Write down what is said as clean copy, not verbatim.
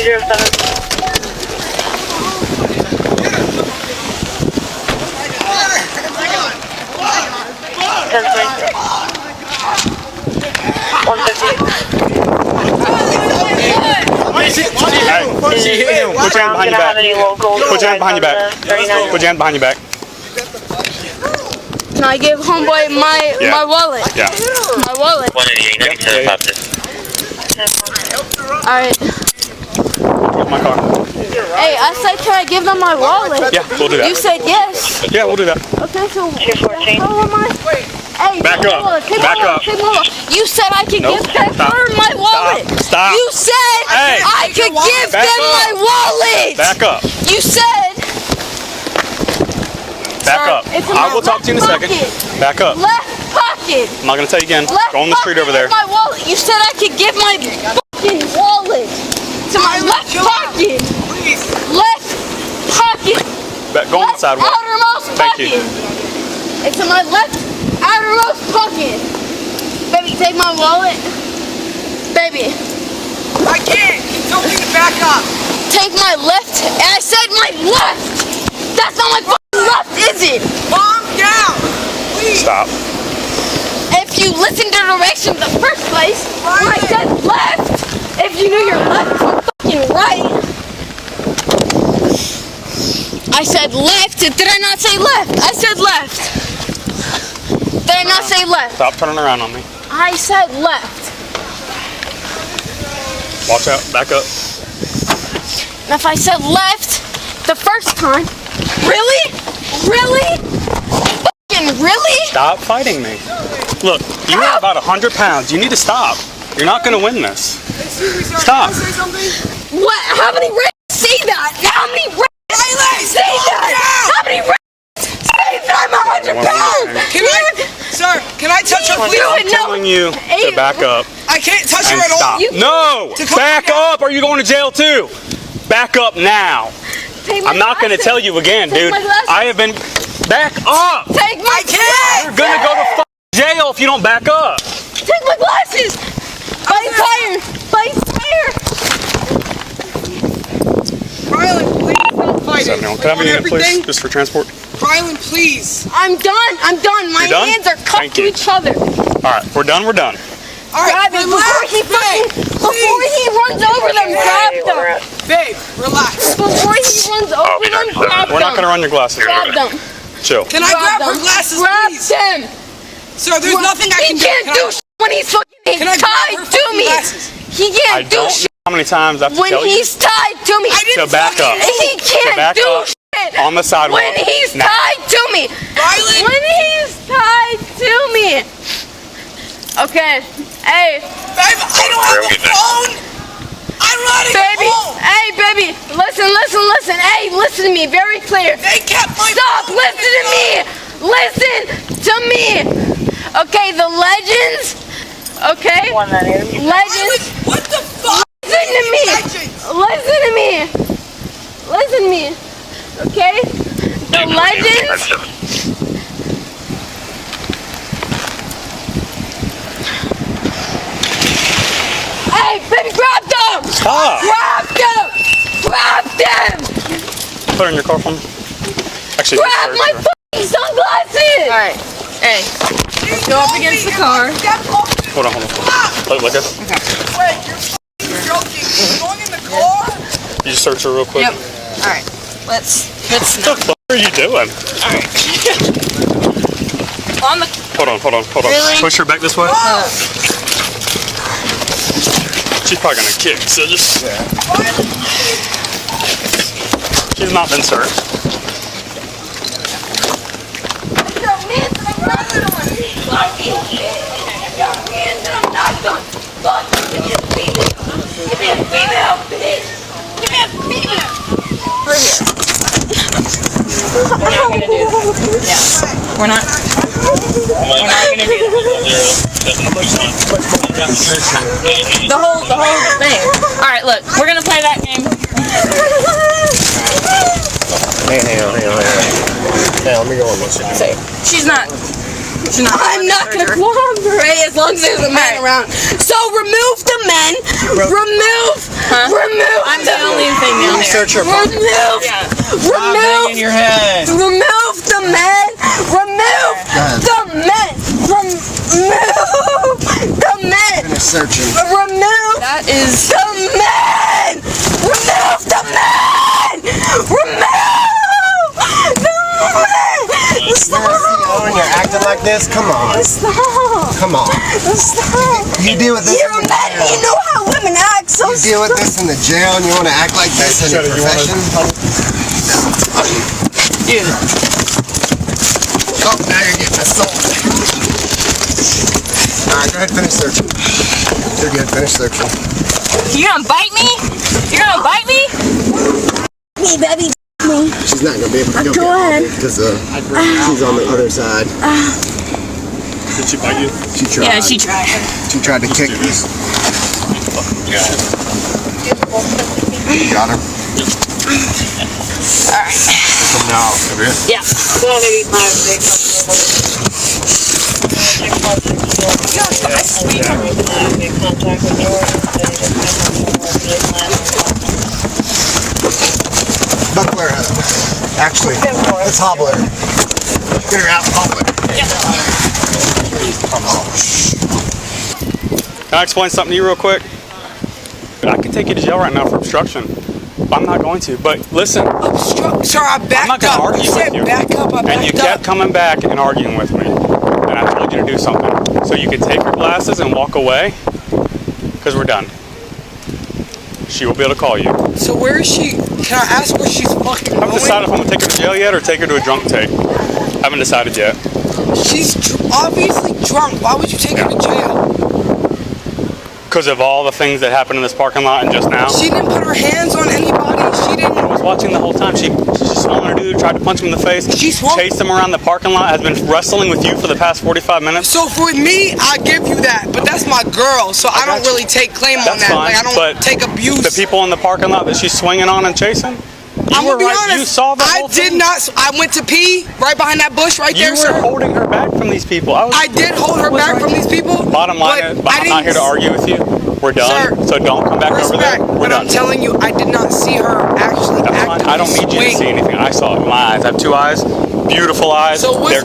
Put your hand behind your back. Put your hand behind your back. Put your hand behind your back. Can I give homeboy my wallet? Yeah. My wallet. 188, Alright. My car. Hey, I said can I give them my wallet? Yeah, we'll do that. You said yes. Yeah, we'll do that. Okay, so how am I? Hey, back up. Back up. You said I could give them my wallet. Stop. You said I could give them my wallet. Back up. You said. Back up. I will talk to you in a second. Back up. Left pocket. I'm not going to tell you again. Go on the street over there. My wallet. You said I could give my fucking wallet to my left pocket. Left pocket. Go on the sidewalk. Outermost pocket. Thank you. It's in my left outermost pocket. Baby, take my wallet. Baby. I can't. Tell me to back up. Take my left. And I said my left. That's not my fucking left, is it? Calm down. Please. Stop. If you listened to directions in the first place, when I said left, if you knew your left from fucking right. I said left. Did I not say left? I said left. Did I not say left? Stop turning around on me. I said left. Watch out. Back up. And if I said left the first time, really? Really? Fucking really? Stop fighting me. Look, you are about 100 pounds. You need to stop. You're not going to win this. Stop. Can I say something? What? How many rats say that? How many rats say that? How many rats say that I'm 100 pounds? Sir, can I touch her, please? I'm telling you to back up. I can't touch her And at all. stop. No! Back up or you're going to jail too. Back up now. I'm not going to tell you again, dude. I have been... Back up! Take my glasses! You're going to go to jail if you don't back up. Take my glasses! Bite tire! Bite tire! Rylan, please stop fighting. Can I have a unit, please? Just for transport? Rylan, please. I'm done. I'm done. My You're done? hands are cupped to each other. All right, we're done. We're done. All right, before he runs over them, grab them. Babe, relax. Before he runs over them, grab them. We're not going to run your glasses. Grab them. Chill. Can I grab her glasses, grab please? them. Sir, there's nothing I can do. He can't do shit when he's fucking tied to me. He can't do shit. How many times I have to tell you? When he's tied to me. To back up. He can't do shit. On the sidewalk. When he's tied to me. Rylan. When he's tied to me. Okay. Hey. Babe, I don't have a phone. I'm running. Baby. Hey, baby. Listen. Hey, listen to me. Very clear. They kept my Stop. phone. Listen to me. Listen to me. Okay, the legends. Okay. Legends. What the fuck? Listen to me. Listen to me. Listen to me. Okay? The legends. Hey, baby, grab them! Stop! Grab them! Grab them! Put it in your car for me. Actually, grab my fucking sunglasses! Alright, hey. Let's go up against the car. Hold on. Look at. Okay. Wait, you're joking. You're going in the car? You just search her real quick. Yep. Alright, let's What the fuck are you doing? Alright. On the... Hold on. Really? Push her back this way. She's probably gonna kick, so just... She's not been searched. Give me a female, bitch! Give me a female! We're here. We're not gonna do that. Yeah. We're not gonna do that. The whole thing. Alright, look, we're gonna play that game. Hang on. Hey, let me go on this. She's not. I'm not gonna cooperate as long as there's a man around. So remove the men. Remove. I'm the search her pocket. Remove your head. Remove the men! Remove the men! Remove the men! Finish searching. Remove That is. the men! Remove the men! Remove the men! Stop! When you're acting like this, come on. Stop! Come on. Stop! You deal with this You're in the men! jail. You know how women act, so You deal with this in the jail and you want to act like this in your profession? Oh, now you're getting assaulted. Alright, go ahead and finish searching. You're good, finish searching. You gonna bite me? You gonna bite me? me, baby. Me. She's not going to be able to Go ahead. because she's on the other side. Did she bite you? She tried. Yeah, she tried. She tried to kick us. Got her. Alright. Come now, come here. Yeah. Buckler her. Actually, let's hobble her. Get her out, hobble her. Can I explain something to you real quick? I can take you to jail right now for obstruction. I'm not going to, but listen. Sir, I backed I'm not going to up. argue You said with you. back up, I And you backed kept up. coming back and arguing with me. And I told you to do something. So you could take your glasses and walk away, because we're done. She will be able to call you. So where is she? Can I ask where she's fucking I haven't going? decided if I'm going to take her to jail yet or take her to a drunk take. Haven't decided yet. She's obviously drunk. Why would you take her to jail? Because of all the things that happened in this parking lot and just now. She didn't put her hands on anybody. She didn't. I was watching the whole time. She just swung at a dude, tried to punch him in the face, She swung? chased him around the parking lot, has been wrestling with you for the past 45 minutes. So for me, I give you that, but that's my girl, so I don't got you. really take claim on That's that. fine, Like I don't but take abuse. The people in the parking lot that she's swinging on and chasing, I'm gonna be honest. You saw the I whole did thing. not. I went to pee right behind that bush right You there, were sir. holding her back from these people. I did hold her back from these people. Bottom line, but I'm not here to argue with you. We're done. Sir, So don't come back over there. Respect, We're but done. I'm telling you, I did not see her actually That's fine. actively I don't need you to swing. see anything. I saw it with my eyes. I have two eyes, beautiful eyes. So what's They're